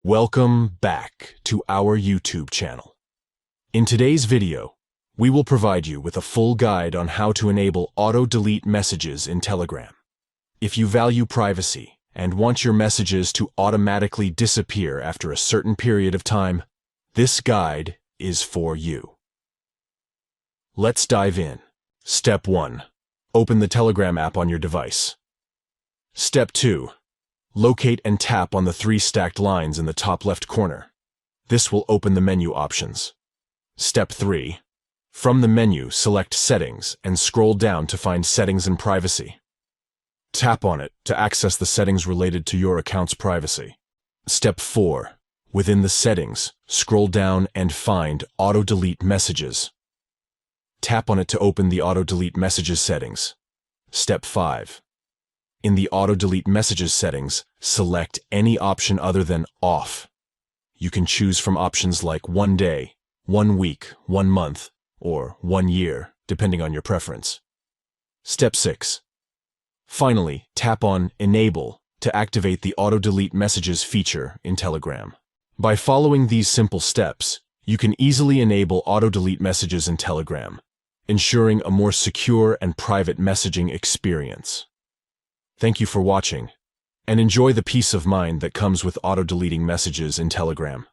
Welcome back to our YouTube channel. In today's video, we will provide you with a full guide on how to enable auto-delete messages in Telegram. If you value privacy and want your messages to automatically disappear after a certain period of time, this guide is for you. Let's dive in. Step 1. Open the Telegram app on your device. Step 2. Locate and tap on the 3 stacked lines in the top left corner. This will open the menu options. Step 3. From the menu, select Settings and scroll down to find Settings and Privacy. Tap on it to access the settings related to your account's privacy. Step 4. Within the settings, scroll down and find Auto-delete messages. Tap on it to open the Auto-delete messages settings. Step 5. In the Auto-delete messages settings, select any option other than Off. You can choose from options like 1 day, 1 week, 1 month, or 1 year, depending on your preference. Step 6. Finally, tap on Enable to activate the Auto-delete messages feature in Telegram. By following these simple steps, you can easily enable auto-delete messages in Telegram, ensuring a more secure and private messaging experience. Thank you for watching, and enjoy the peace of mind that comes with auto-deleting messages in Telegram.